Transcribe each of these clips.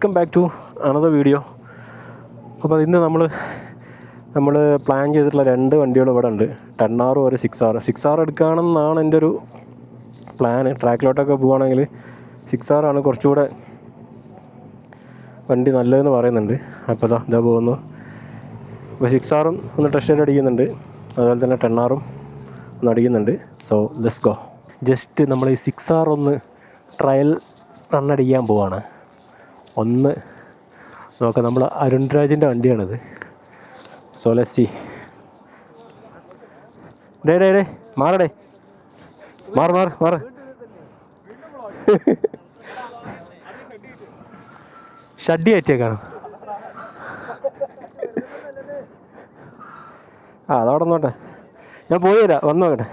Welcome back to another video. അപ്പോൾ ഇന്ന് നമ്മൾ പ്ലാൻ ചെയ്തിട്ടുള്ള 2 വണ്ടികൾ ഇവിടെ ഉണ്ട്. 10R ഒരു 6R എടുക്കുകയാണെന്നാണ് എൻ്റെ ഒരു പ്ലാന്. ട്രാക്കിലോട്ടൊക്കെ പോവുകയാണെങ്കിൽ 6R ആണ് കുറച്ചുകൂടെ വണ്ടി നല്ലതെന്ന് പറയുന്നുണ്ട്. അപ്പോൾ ഇതാ പോകുന്നു. അപ്പോൾ 6Rഉം ഒന്ന് ടെസ്റ്റ് ചെയ്ത് അടിക്കുന്നുണ്ട്, അതുപോലെ തന്നെ 10Rഉം ഒന്ന് അടിക്കുന്നുണ്ട്. So let's go. ജസ്റ്റ് നമ്മൾ ഈ 6R ഒന്ന് ട്രയൽ റണ്ണടിക്കാൻ പോവാണ്. ഒന്ന് നോക്കാം. നമ്മൾ അരുൺ രാജിൻ്റെ വണ്ടിയാണിത്. So let's see. ഡേ മാറടേ, മാറ് ഷഡ്ഡി കയറ്റിയേക്കാണ്. അതവിടെ നോട്ടെ, ഞാൻ പോയി തരാം, വന്നു നോക്കട്ടെ.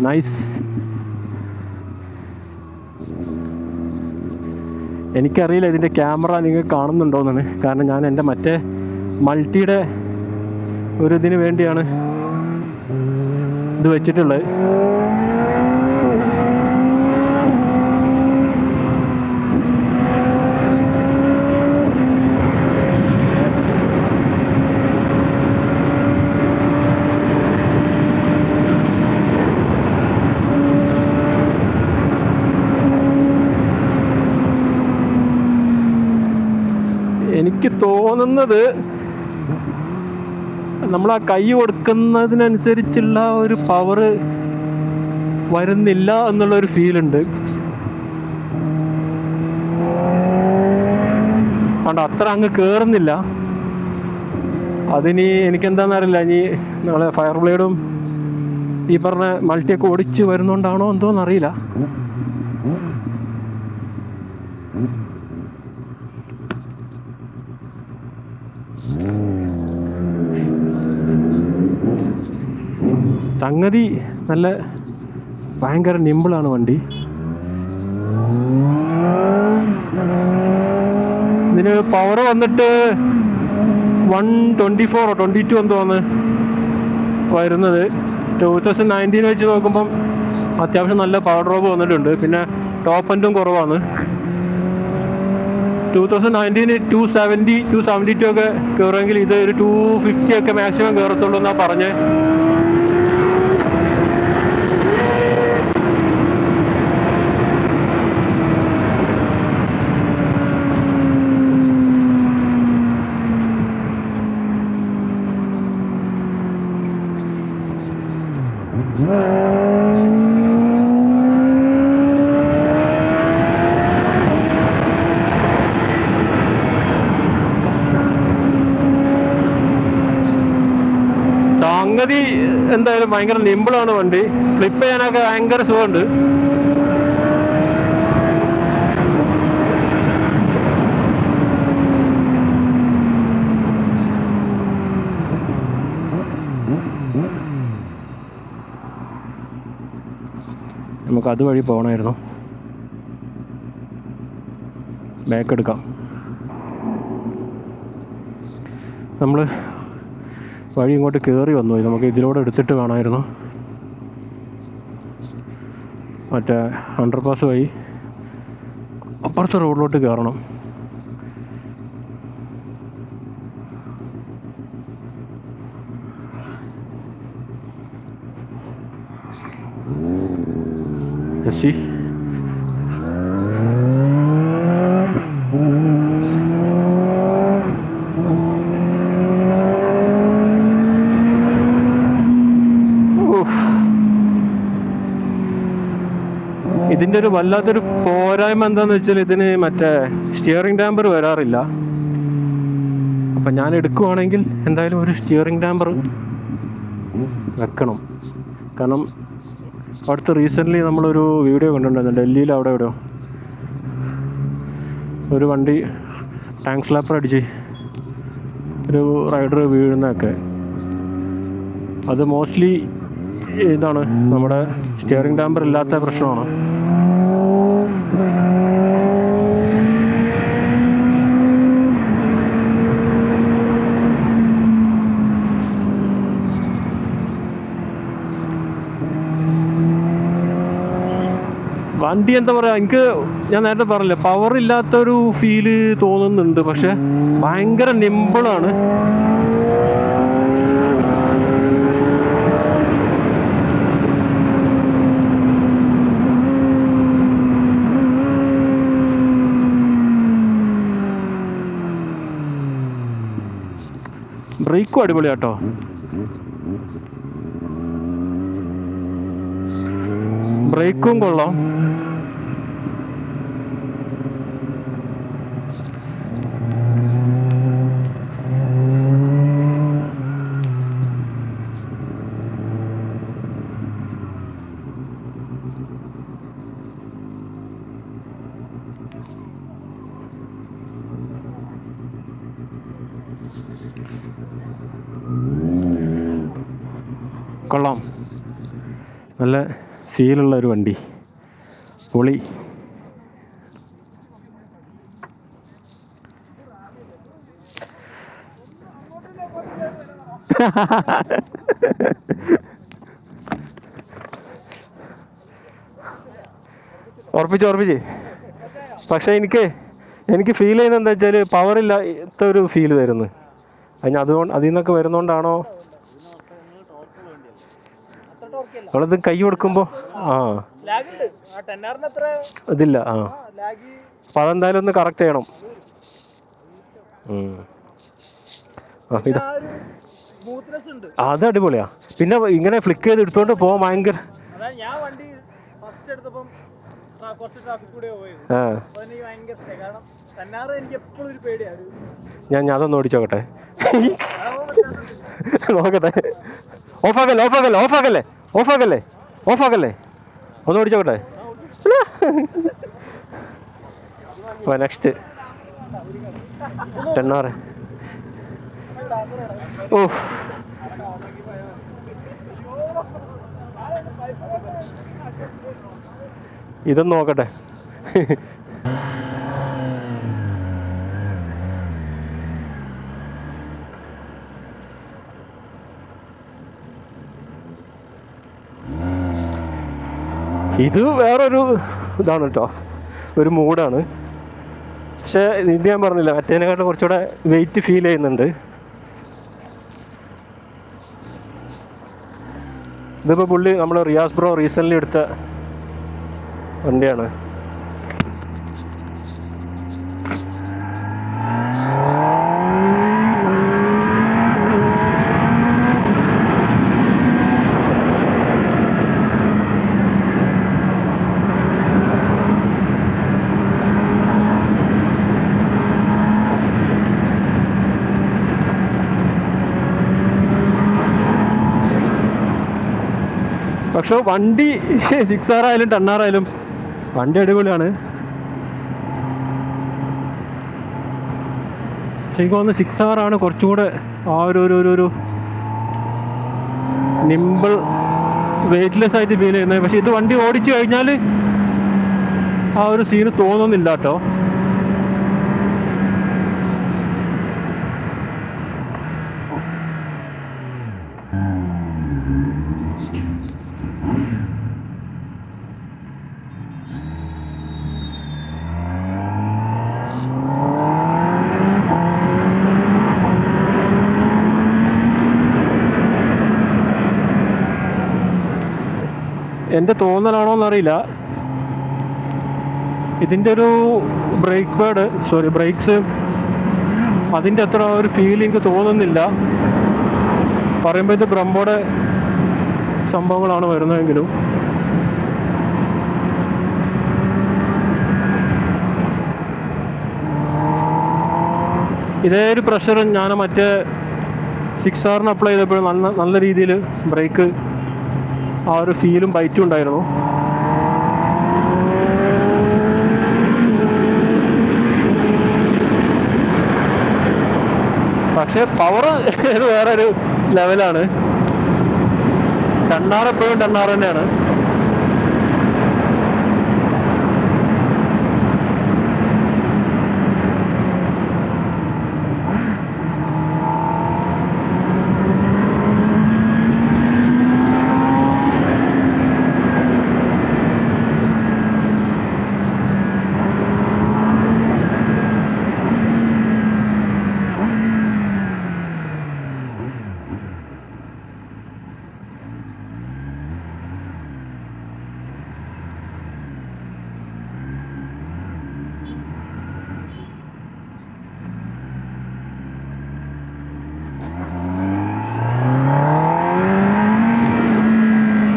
നൈസ്. എനിക്കറിയില്ല ഇതിൻ്റെ ക്യാമറ നിങ്ങൾ കാണുന്നുണ്ടോയെന്നാണ്, കാരണം ഞാൻ എൻ്റെ മറ്റേ മൾട്ടിയുടെ ഒരു ഇതിന് വേണ്ടിയാണ് ഇത് വെച്ചിട്ടുള്ളത്. എനിക്ക് തോന്നുന്നത് നമ്മൾ ആ കൈ കൊടുക്കുന്നതിനനുസരിച്ചുള്ള ഒരു പവർ വരുന്നില്ല എന്നുള്ളൊരു ഫീലുണ്ട്. അതുകൊണ്ട് അത്ര അങ്ങ് കയറുന്നില്ല. അതിനി എനിക്കെന്താണെന്നറിയില്ല, ഇനി നമ്മളെ ഫയർ ബ്ലേഡും ഈ പറഞ്ഞ മൾട്ടിയൊക്കെ ഓടിച്ച് വരുന്നോണ്ടാണോ എന്തോന്നറിയില്ല. സംഗതി നല്ല ഭയങ്കര നിമ്പിളാണ് വണ്ടി. ഇതിന് പവർ വന്നിട്ട് 124 or 122 എന്തോന്ന് വരുന്നത്. 2019 വെച്ച് നോക്കുമ്പം അത്യാവശ്യം നല്ല പവർ ഡ്രോപ്പ് വന്നിട്ടുണ്ട്. പിന്നെ ടോപ്പ് എൻഡും കുറവാണ്. 2019 270, 272 ഒക്കെ കയറുമെങ്കിൽ ഇത് ഒരു 250 ഒക്കെ മാക്സിമം കയറത്തുള്ളൂ എന്നാണ് പറഞ്ഞത്. സംഗതി എന്തായാലും ഭയങ്കര നിമ്പിളാണ് വണ്ടി. ഫ്ലിപ്പ് ചെയ്യാനൊക്കെ ഭയങ്കര സുഖമുണ്ട്. നമുക്ക് അതുവഴി പോകണമായിരുന്നു. ബാക്ക് എടുക്കാം. നമ്മൾ വഴി ഇങ്ങോട്ട് കയറി വന്നു. നമുക്ക് ഇതിലൂടെ എടുത്തിട്ട് കാണാമായിരുന്നു. മറ്റേ അണ്ടർപാസ് വഴി അപ്പുറത്തെ റോഡിലോട്ട് കയറണം. ശരി, ഇതിൻ്റെ ഒരു വല്ലാത്തൊരു പോരായ്മ എന്താണെന്ന് വെച്ചാൽ ഇതിന് മറ്റേ സ്റ്റിയറിംഗ് ഡാമ്പർ വരാറില്ല. അപ്പം ഞാൻ എടുക്കുവാണെങ്കിൽ എന്തായാലും ഒരു സ്റ്റിയറിംഗ് ഡാമ്പർ വെക്കണം. കാരണം അടുത്ത് റീസെൻ്റ്ലി നമ്മളൊരു വീഡിയോ കണ്ടിട്ടുണ്ടായിരുന്നു. ഡൽഹിയിൽ അവിടെ എവിടെയോ ഒരു വണ്ടി ടാങ്ക് സ്ലാപ്പർ അടിച്ച് ഒരു റൈഡർ വീഴുന്നതൊക്കെ. അത് മോസ്റ്റ്ലി ഇതാണ് നമ്മുടെ സ്റ്റിയറിംഗ് ഡാമ്പർ ഇല്ലാത്ത പ്രശ്നമാണ്. വണ്ടി എന്താ പറയുക, എനിക്ക് ഞാൻ നേരത്തെ പറഞ്ഞില്ലേ പവർ ഇല്ലാത്തൊരു ഫീല് തോന്നുന്നുണ്ട്, പക്ഷെ ഭയങ്കര നിമ്പിളാണ്. ബ്രേക്കും അടിപൊളിയാട്ടോ. ബ്രേക്കും കൊള്ളാം. കൊള്ളാം, നല്ല ഫീലുള്ള ഒരു വണ്ടി, പൊളി. ഉറപ്പിച്ച്. പക്ഷേ എനിക്ക് ഫീൽ ചെയ്യുന്നത് എന്താ വെച്ചാൽ പവറില്ലാത്ത ഒരു ഫീൽ വരുന്നു. അതിൽ നിന്നൊക്കെ വരുന്നോണ്ടാണോ അവളത് കൈ കൊടുക്കുമ്പോൾ ഇതില്ല. അപ്പം അതെന്തായാലും ഒന്ന് കറക്റ്റ് ചെയ്യണം. അത് അടിപൊളിയാ. പിന്നെ ഇങ്ങനെ ഫ്ലിക്ക് ചെയ്ത് എടുത്തോണ്ട് പോകാൻ ഭയങ്കര. ഞാൻ അതൊന്ന് ഓടിച്ചോക്കട്ടെ. നോക്കട്ടെ. ഓഫാക്കല്ലേ ഒന്ന് ഓടിച്ചോക്കട്ടെ. Next 10R. ഓ ഇതൊന്ന് നോക്കട്ടെ. ഇത് വേറൊരു ഇതാണ് കേട്ടോ, ഒരു മൂഡാണ്. പക്ഷേ ഇത് ഞാൻ പറഞ്ഞില്ല, മറ്റേതിനെക്കാട്ടും കുറച്ചുകൂടെ വെയിറ്റ് ഫീൽ ചെയ്യുന്നുണ്ട്. ഇതിപ്പോൾ പുള്ളി നമ്മൾ റിയാസ് ബ്രോ റീസെൻ്റ്ലി എടുത്ത വണ്ടിയാണ്. പക്ഷെ വണ്ടി 6R ആയാലും 10R ആയാലും വണ്ടി അടിപൊളിയാണ്. പക്ഷെ എനിക്ക് തോന്നുന്നു 6R ആണ് കുറച്ചുകൂടെ ആ ഒരു നിമ്പിൾ വെയ്റ്റ്ലെസ് ആയിട്ട് ഫീൽ ചെയ്യുന്നത്. പക്ഷെ ഇത് വണ്ടി ഓടിച്ചു കഴിഞ്ഞാൽ ആ ഒരു സീന് തോന്നുന്നില്ല കേട്ടോ. എൻ്റെ തോന്നലാണോ എന്നറിയില്ല, ഇതിൻ്റെ ഒരു ബ്രേക്സ് അതിൻ്റെ അത്ര ഒരു ഫീൽ എനിക്ക് തോന്നുന്നില്ല. പറയുമ്പോൾ ഇത് ബ്രംബോയുടെ സംഭവങ്ങളാണ് വരുന്നതെങ്കിലും ഇതേ ഒരു പ്രഷർ ഞാൻ മറ്റേ 6R അപ്ലൈ ചെയ്തപ്പോൾ നല്ല രീതിയിൽ ബ്രേക്ക് ആ ഒരു ഫീലും ബൈറ്റും ഉണ്ടായിരുന്നു. പക്ഷെ പവർ ഇത് വേറൊരു ലെവലാണ്. 10R എപ്പോഴും 10R തന്നെയാണ്.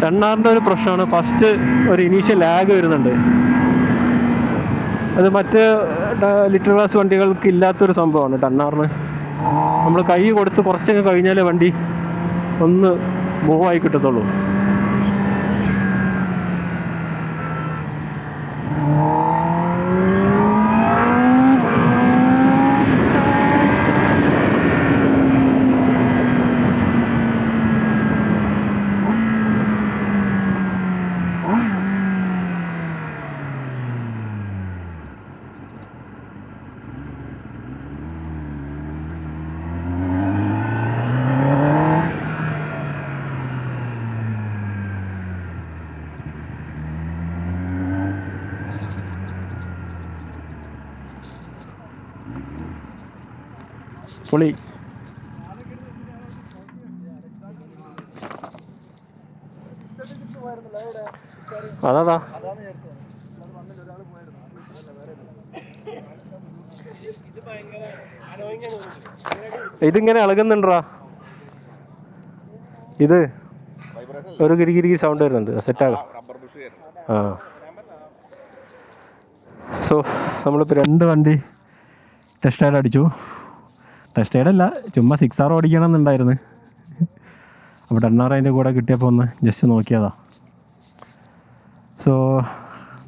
10R ഒരു പ്രശ്നമാണ്, ഫസ്റ്റ് ഒരു ഇനീഷ്യൽ ലാഗ് വരുന്നുണ്ട്. അത് മറ്റ് ലിറ്റർ ക്ലാസ് വണ്ടികൾക്ക് ഇല്ലാത്തൊരു സംഭവമാണ് 10R. നമ്മൾ കൈ കൊടുത്ത് കുറച്ചൊക്കെ കഴിഞ്ഞാലേ വണ്ടി ഒന്ന് മൂവായി കിട്ടത്തുള്ളൂ. പൊളി. അതാ ഇതിങ്ങനെ ഇളകുന്നുണ്ടാ, ഇത് ഒരു ഗിരിഗിരി സൗണ്ട് വരുന്നുണ്ട്. സെറ്റാകാം. ആ സോ നമ്മളിപ്പോൾ 2 വണ്ടി ടെസ്റ്റ് റൈഡ് അടിച്ചു. ടെസ്റ്റ് റൈഡല്ല, ചുമ്മാ 6R ഓടിക്കണം എന്നുണ്ടായിരുന്നു. അപ്പോൾ 10R അതിൻ്റെ കൂടെ കിട്ടിയപ്പോൾ ഒന്ന് ജസ്റ്റ് നോക്കിയതാ. സോ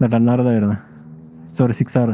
10R വരുന്നത്, സോറി 6R.